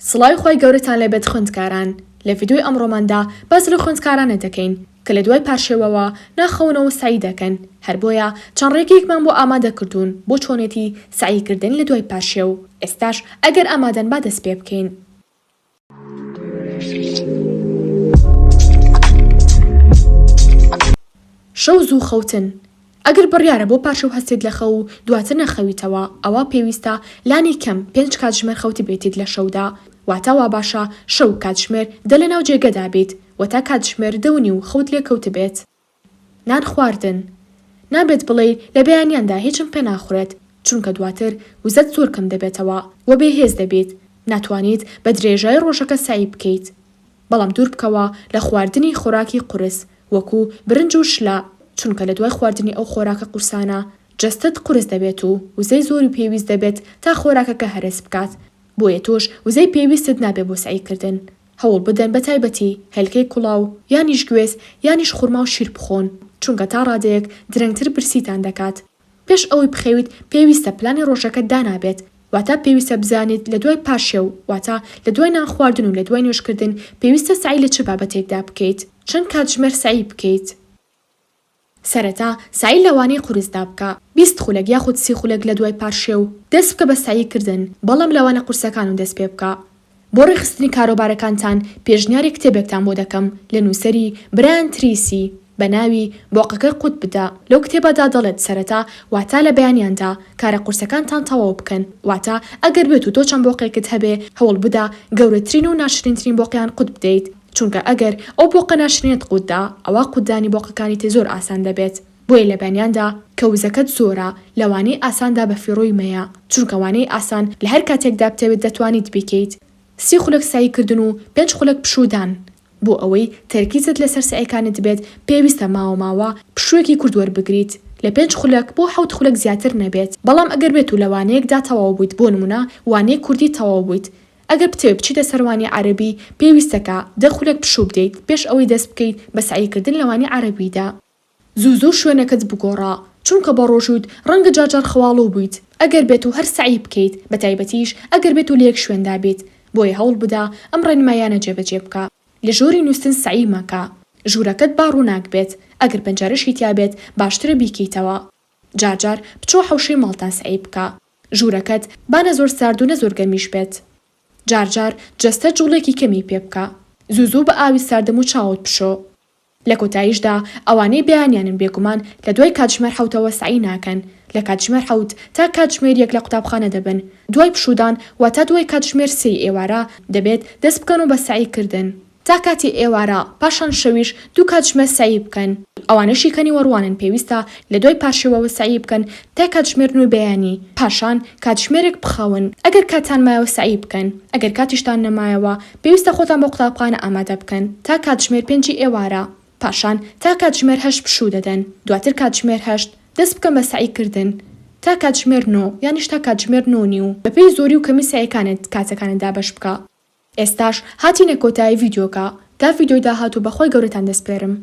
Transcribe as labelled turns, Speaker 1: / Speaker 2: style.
Speaker 1: سڵاوی خۆی گەورەتان لەبێت خوێندکاران. لە ڤیدیۆی ئەمڕۆماندا باس لە خوێندکارانە دەکەین کە لە دوای پاشێوەوە ناخەونەوە سعی دەکەن. هەر بۆیە چەند ڕێگەیەکمان بۆ ئامادەکردوون بۆ چۆنێتی سعیکردن لە دوای پاشێو. ئێستاش ئەگەر ئامادەن با دەست پێ بکەین. شەو زوو خەوتن. ئەگەر بڕیارە بۆ پاشێو هەستێت لە خەو و دواتر نەخەویتەوە، ئەوە پێویستە لانی کەم 5 کاتژمێر خەوتی بێتیت لە شەودا. واتە وا باشە شەو کاتژمێر دە لە ناو جێگەدا بێت، وەتا کاتژمێر 2:30 خەوت لێ کەوت بێت. نان خواردن. نابێت بڵێ لە بەیانیاندا هیچم پێ ناخورێت، چونکە دواتر وزەت زۆر کەم دەبێتەوە و بێهێز دەبێت. ناتوانیت بە درێژای ڕۆژەکە سعی بکەیت. بەڵام دوور بکەوە لە خواردنی خۆراکی قورس وەکو برنج و شلا، چونکە لە دوای خواردنی ئەو خۆراکە قورسانە جەستت قورس دەبێت و وزەی زۆری پێویست دەبێت تا خۆراکەکە هەرس بکات. بۆیە تۆش وزەی پێویستت نابێت بۆ سعیکردن. هەوڵ بدەن بە تایبەتی هێلکەی کوڵاو یانیش گوێز یانیش خوڕما و شیر بخۆن، چونکە تا ڕادەیەک درەنگتر برسیتان دەکات. پێش ئەوەی بخەویت پێویستە پلانی ڕۆژەکەت دانابێت، واتە پێویستە بزانیت لە دوای پاشێو، واتە لە دوای نان خواردن و لە دوای نوێژکردن پێویستە سعی لە چ بابەتێکدا بکەیت، چەند کاتژمێر سعی بکەیت. سەرەتا سعی لەوانەی قورسدا بکە 20 خولەک یاخود 30 خولەک لە دوای پاشێو دەست بکە بە سعیکردن، بەڵام لەوانە قورسەکان و دەست پێ بکە. بۆ ڕێخستنی کاروبارەکانتان پێشنیاری کتێبێکتان بۆ دەکەم لە نووسەری برایان تریسی بە ناوی بۆقەکەی قوت بدە. لەو کتێبەدا دەڵێت سەرەتا واتە لە بەیانیاندا کارە قورسەکانتان تەواو بکەن، واتە ئەگەر بێت و تۆ چەند بۆقێکت هەبێ هەوڵ بدە گەورەترین و ناشرینترین بۆقیان قوت بدەیت، چونکە ئەگەر ئەو بۆقە ناشرینێت قوتدا ئەوە قوتدانی بۆقەکانی تێ زۆر ئاسان دەبێت. بۆیە لە بەیانیاندا کە وزەکەت زۆرە لەوانەی ئاساندا بە فیڕۆی مەیە، چونکە وانەی ئاسان لە هەر کاتێکدا بتەوێت دەتوانیت بکەیت. 30 خولەک سعیکردن و 5 خولەک پشودان. بۆ ئەوەی تەرکیزت لەسەر سعیەکانت بێت پێویستە ماوە پشوویەکی کورد وەربگریت، لە 5 خولەک بۆ 7 خولەک زیاتر نەبێت. بەڵام ئەگەر بێت و لەوانەیەکدا تەواو بوویت، بۆ نمونە وانەی کوردی تەواو بوویت، ئەگەر بتەوێت بچیتە سەروانی عەرەبی پێویستەکە 10 خولەک پشوو بدەیت پێش ئەوەی دەست بکەیت بە سعیکردن لەوانی عەرەبیدا. زوو شوێنەکەت بگۆڕە، چونکە بە ڕۆژوت ڕەنگە جارجار خەواڵۆ بوویت. ئەگەر بێت و هەر سعی بکەیت، بە تایبەتیش ئەگەر بێت و لە یەک شوێندا بێت، بۆیە هەوڵ بدە ئەم ڕێنمایانە جێبەجێ بکە. لە ژۆری نووسن سعی مەکە، ژوورەکەت باڕووناک بێت، ئەگەر پەنجەرەشی تیا بێت باشترە بیکەیتەوە. جارجار بچۆ حەوشەی ماڵتان سعی بکە، ژوورەکەت بانە زۆر سارد و نە زۆر گەرمیش بێت. جارجار جەستە جوڵێکی کەمی پێ بکە، زوو بە ئاوی ساردەم و چاوت بشۆ. لە کۆتاییشدا ئەوانەی بەیانیانن بێگومان لە دوای کاتژمێر 7ەوە سعی ناکەن، لە کاتژمێر 7 تا کاتژمێر 1 لە قوتابخانە دەبن. دوای پشودان واتە دوای کاتژمێر 3 ئێوارە دەبێت دەست بکەن و بە سعیکردن تا کاتی ئێوارە، پاشان شەویش 2 کاتژمێر سعی بکەن. ئەوانەشی کەنی وەڕوانن پێویستە لە دوای پاشێوەوە سعی بکەن تا کاتژمێر 9 بەیانی، پاشان کاتژمێرێک بخەون. ئەگەر کاتان مایەوە سعی بکەن، ئەگەر کاتیشتان نەمایەوە پێویستە خۆتان بۆ قوتابخانە ئامادە بکەن تا کاتژمێر 5 ئێوارە، پاشان تا کاتژمێر 8 پشوو دەدەن، دواتر کاتژمێر 8 دەست بکەن بە سعیکردن تا کاتژمێر 9 یانیش تا کاتژمێر 9:30 بەپێی زۆری و کەمی سعیەکانت کاتەکانتدا بەش بکە. ئێستاش هاتینە کۆتایی ڤیدیۆکە. تا ڤیدیۆی داهاتوو بەخۆی گەورەتان دەسپێرم.